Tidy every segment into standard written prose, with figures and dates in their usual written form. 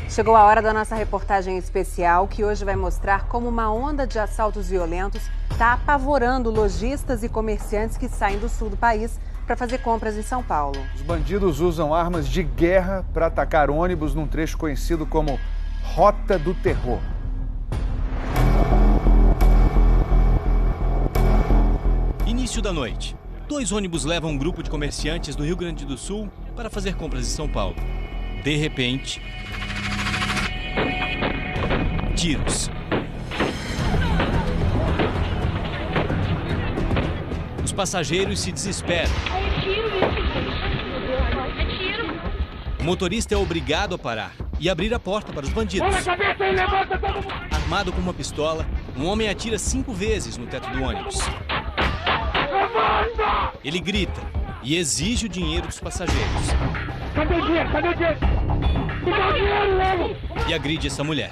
Chegou a hora da nossa reportagem especial, que hoje vai mostrar como uma onda de assaltos violentos está apavorando lojistas e comerciantes que saem do sul do país para fazer compras em São Paulo. Os bandidos usam armas de guerra para atacar ônibus num trecho conhecido como Rota do Terror. Início da noite. 2 ônibus levam um grupo de comerciantes do Rio Grande do Sul para fazer compras em São Paulo. De repente, tiros. Os passageiros se desesperam. O motorista é obrigado a parar e abrir a porta para os bandidos. Armado com uma pistola, um homem atira 5 vezes no teto do ônibus. Ele grita e exige o dinheiro dos passageiros. Cadê o dinheiro? Cadê o dinheiro? Me dá o dinheiro logo! E agride essa mulher.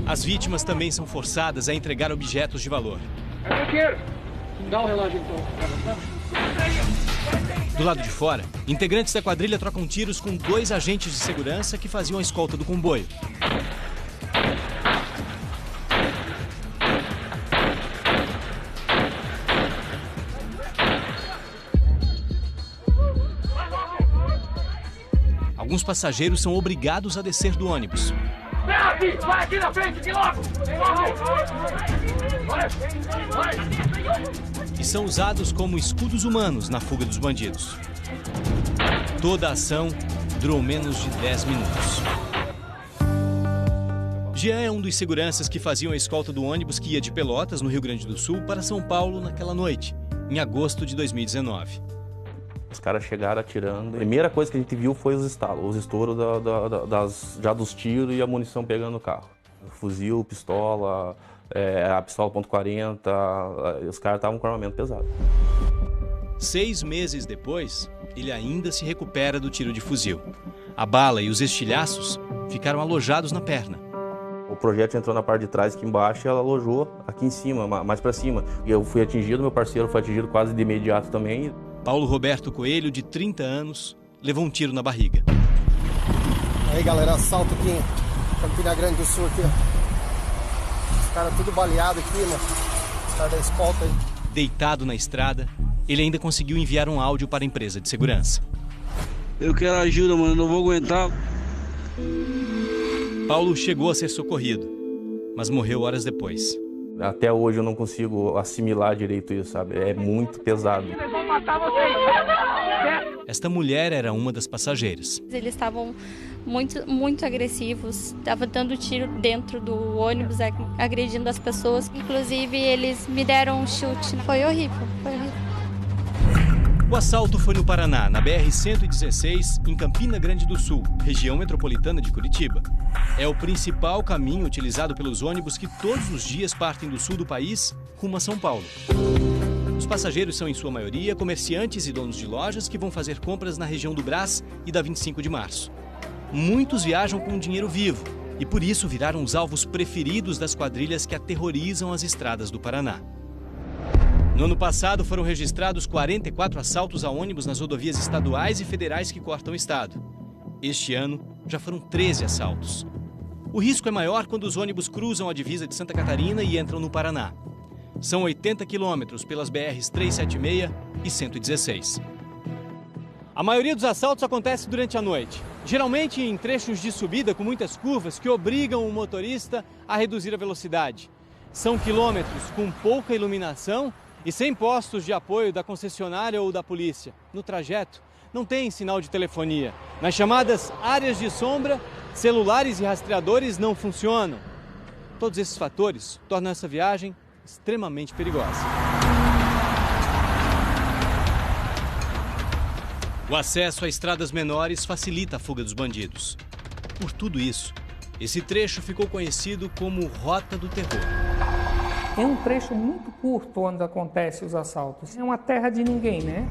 As vítimas também são forçadas a entregar objetos de valor. Cadê o dinheiro? Dá o relógio então. Do lado de fora, integrantes da quadrilha trocam tiros com 2 agentes de segurança que faziam a escolta do comboio. Alguns passageiros são obrigados a descer do ônibus. Vai aqui na frente, aqui logo! E são usados como escudos humanos na fuga dos bandidos. Toda a ação durou menos de 10 minutos. Jean é um dos seguranças que faziam a escolta do ônibus que ia de Pelotas, no Rio Grande do Sul, para São Paulo naquela noite, em agosto de 2019. Os caras chegaram atirando. A primeira coisa que a gente viu foi os estalos, os estouros já dos tiros e a munição pegando no carro. Fuzil, pistola, a pistola .40, os caras estavam com armamento pesado. 6 meses depois, ele ainda se recupera do tiro de fuzil. A bala e os estilhaços ficaram alojados na perna. O projétil entrou na parte de trás aqui embaixo e ela alojou aqui em cima, mais para cima. E eu fui atingido, meu parceiro foi atingido quase de imediato também. Paulo Roberto Coelho, de 30 anos, levou um tiro na barriga. Aí galera, assalto aqui em Campina Grande do Sul aqui, ó. Os caras tudo baleado aqui, né? Os caras da escolta aí. Deitado na estrada, ele ainda conseguiu enviar um áudio para a empresa de segurança. Eu quero ajuda, mano, não vou aguentar. Paulo chegou a ser socorrido, mas morreu horas depois. Até hoje eu não consigo assimilar direito isso, sabe? É muito pesado. Esta mulher era uma das passageiras. Eles estavam muito agressivos, estavam dando tiro dentro do ônibus, agredindo as pessoas. Inclusive, eles me deram um chute. Foi horrível, foi horrível. O assalto foi no Paraná, na BR-116, em Campina Grande do Sul, região metropolitana de Curitiba. É o principal caminho utilizado pelos ônibus que todos os dias partem do sul do país rumo a São Paulo. Os passageiros são, em sua maioria, comerciantes e donos de lojas que vão fazer compras na região do Brás e da 25 de março. Muitos viajam com dinheiro vivo e, por isso, viraram os alvos preferidos das quadrilhas que aterrorizam as estradas do Paraná. No ano passado, foram registrados 44 assaltos a ônibus nas rodovias estaduais e federais que cortam o estado. Este ano, já foram 13 assaltos. O risco é maior quando os ônibus cruzam a divisa de Santa Catarina e entram no Paraná. São 80 quilômetros pelas BRs 376 e 116. A maioria dos assaltos acontece durante a noite, geralmente em trechos de subida com muitas curvas que obrigam o motorista a reduzir a velocidade. São quilômetros com pouca iluminação e sem postos de apoio da concessionária ou da polícia. No trajeto, não tem sinal de telefonia. Nas chamadas áreas de sombra, celulares e rastreadores não funcionam. Todos esses fatores tornam essa viagem extremamente perigosa. O acesso a estradas menores facilita a fuga dos bandidos. Por tudo isso, esse trecho ficou conhecido como Rota do Terror. É um trecho muito curto onde acontecem os assaltos. É uma terra de ninguém, né?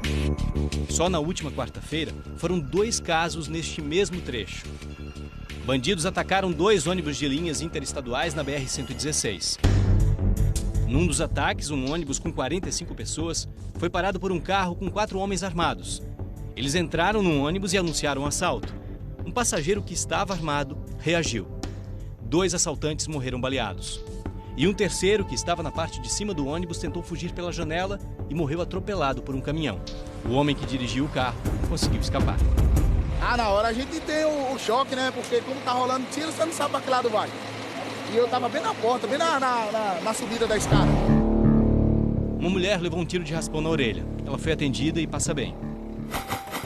Só na última quarta-feira, foram 2 casos neste mesmo trecho. Bandidos atacaram 2 ônibus de linhas interestaduais na BR-116. Num dos ataques, um ônibus com 45 pessoas foi parado por um carro com 4 homens armados. Eles entraram no ônibus e anunciaram um assalto. um passageiro que estava armado reagiu. 2 assaltantes morreram baleados. E um terceiro, que estava na parte de cima do ônibus, tentou fugir pela janela e morreu atropelado por um caminhão. O homem que dirigiu o carro conseguiu escapar. Na hora a gente tem o choque, né? Porque como tá rolando tiro, você não sabe para que lado vai. E eu tava bem na porta, bem na subida da escada. Uma mulher levou um tiro de raspão na orelha. Ela foi atendida e passa bem.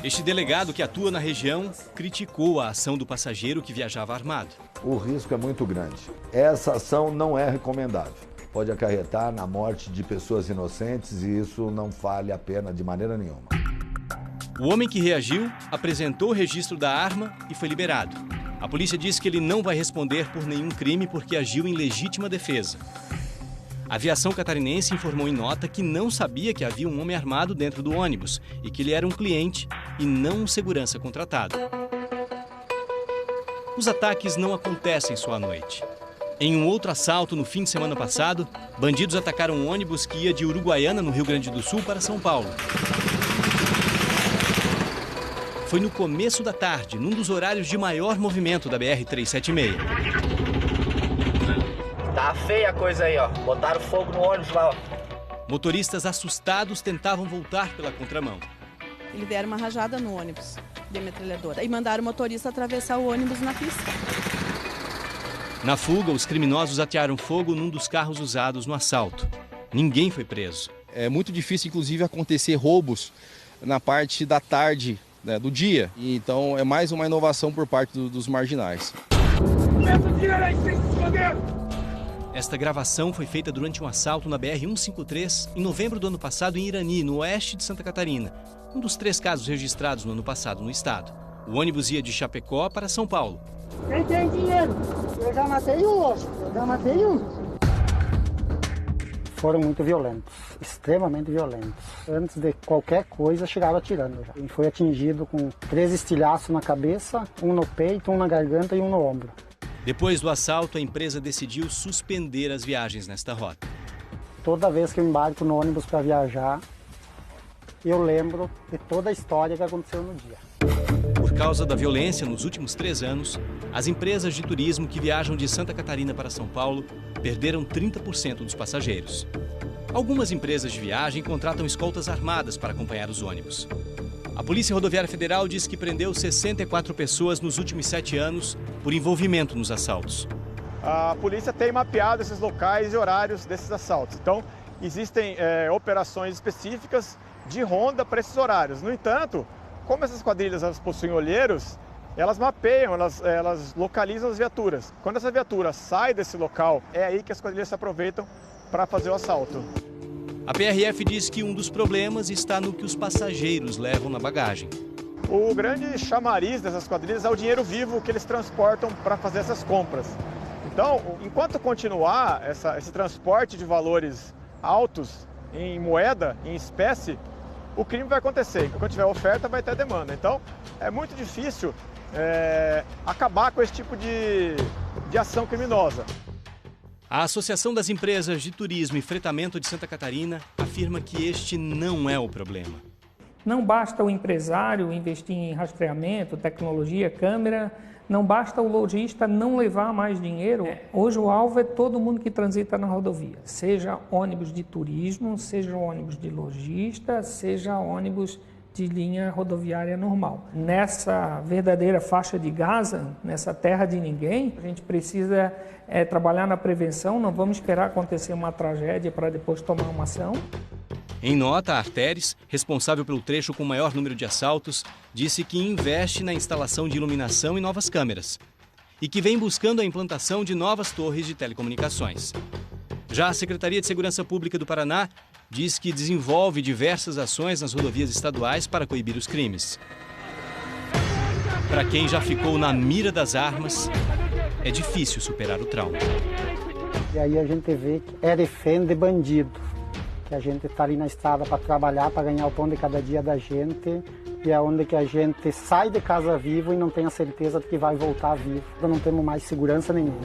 Este delegado, que atua na região, criticou a ação do passageiro que viajava armado. O risco é muito grande. Essa ação não é recomendável. Pode acarretar na morte de pessoas inocentes e isso não vale a pena de maneira nenhuma. O homem que reagiu apresentou o registro da arma e foi liberado. A polícia diz que ele não vai responder por nenhum crime porque agiu em legítima defesa. A aviação catarinense informou em nota que não sabia que havia um homem armado dentro do ônibus e que ele era um cliente e não um segurança contratado. Os ataques não acontecem só à noite. Em um outro assalto no fim de semana passado, bandidos atacaram um ônibus que ia de Uruguaiana, no Rio Grande do Sul, para São Paulo. Foi no começo da tarde, num dos horários de maior movimento da BR-376. Tá feia a coisa aí, ó. Botaram fogo no ônibus lá, ó. Motoristas assustados tentavam voltar pela contramão. Eles deram uma rajada no ônibus de metralhadora e mandaram o motorista atravessar o ônibus na pista. Na fuga, os criminosos atearam fogo num dos carros usados no assalto. Ninguém foi preso. É muito difícil, inclusive, acontecer roubos na parte da tarde, né, do dia. E, então, é mais uma inovação por parte dos marginais. Esta gravação foi feita durante um assalto na BR-153 em novembro do ano passado em Irani, no oeste de Santa Catarina. Um dos 3 casos registrados no ano passado no estado. O ônibus ia de Chapecó para São Paulo. Quem tem dinheiro? Eu já matei um. Foram muito violentos, extremamente violentos. Antes de qualquer coisa, chegava atirando já. E foi atingido com 3 estilhaços na cabeça, um no peito, um na garganta e um no ombro. Depois do assalto, a empresa decidiu suspender as viagens nesta rota. Toda vez que eu embarco no ônibus para viajar, eu lembro de toda a história que aconteceu no dia. Por causa da violência nos últimos 3 anos, as empresas de turismo que viajam de Santa Catarina para São Paulo perderam 30% dos passageiros. Algumas empresas de viagem contratam escoltas armadas para acompanhar os ônibus. A Polícia Rodoviária Federal diz que prendeu 64 pessoas nos últimos 7 anos por envolvimento nos assaltos. A polícia tem mapeado esses locais e horários desses assaltos. Então, existem operações específicas de ronda para esses horários. No entanto, como essas quadrilhas elas possuem olheiros, elas mapeiam, elas localizam as viaturas. Quando essa viatura sai desse local, é aí que as quadrilhas se aproveitam para fazer o assalto. A PRF diz que um dos problemas está no que os passageiros levam na bagagem. O grande chamariz dessas quadrilhas é o dinheiro vivo que eles transportam para fazer essas compras. Então, enquanto continuar esse transporte de valores altos em moeda, em espécie, o crime vai acontecer. Quando tiver oferta, vai ter demanda. Então, é muito difícil acabar com esse tipo de ação criminosa. A Associação das Empresas de Turismo e Fretamento de Santa Catarina afirma que este não é o problema. Não basta o empresário investir em rastreamento, tecnologia, câmera, não basta o lojista não levar mais dinheiro. Hoje o alvo é todo mundo que transita na rodovia, seja ônibus de turismo, seja ônibus de lojista, seja ônibus de linha rodoviária normal. Nessa verdadeira faixa de Gaza, nessa terra de ninguém, a gente precisa trabalhar na prevenção, não vamos esperar acontecer uma tragédia para depois tomar uma ação. Em nota, a Arteris, responsável pelo trecho com maior número de assaltos, disse que investe na instalação de iluminação e novas câmeras e que vem buscando a implantação de novas torres de telecomunicações. Já a Secretaria de Segurança Pública do Paraná diz que desenvolve diversas ações nas rodovias estaduais para coibir os crimes. Para quem já ficou na mira das armas, é difícil superar o trauma. E aí a gente vê que é refém de bandido, que a gente está ali na estrada para trabalhar, para ganhar o pão de cada dia da gente, e é onde que a gente sai de casa vivo e não tem a certeza de que vai voltar vivo. Não temos mais segurança nenhuma.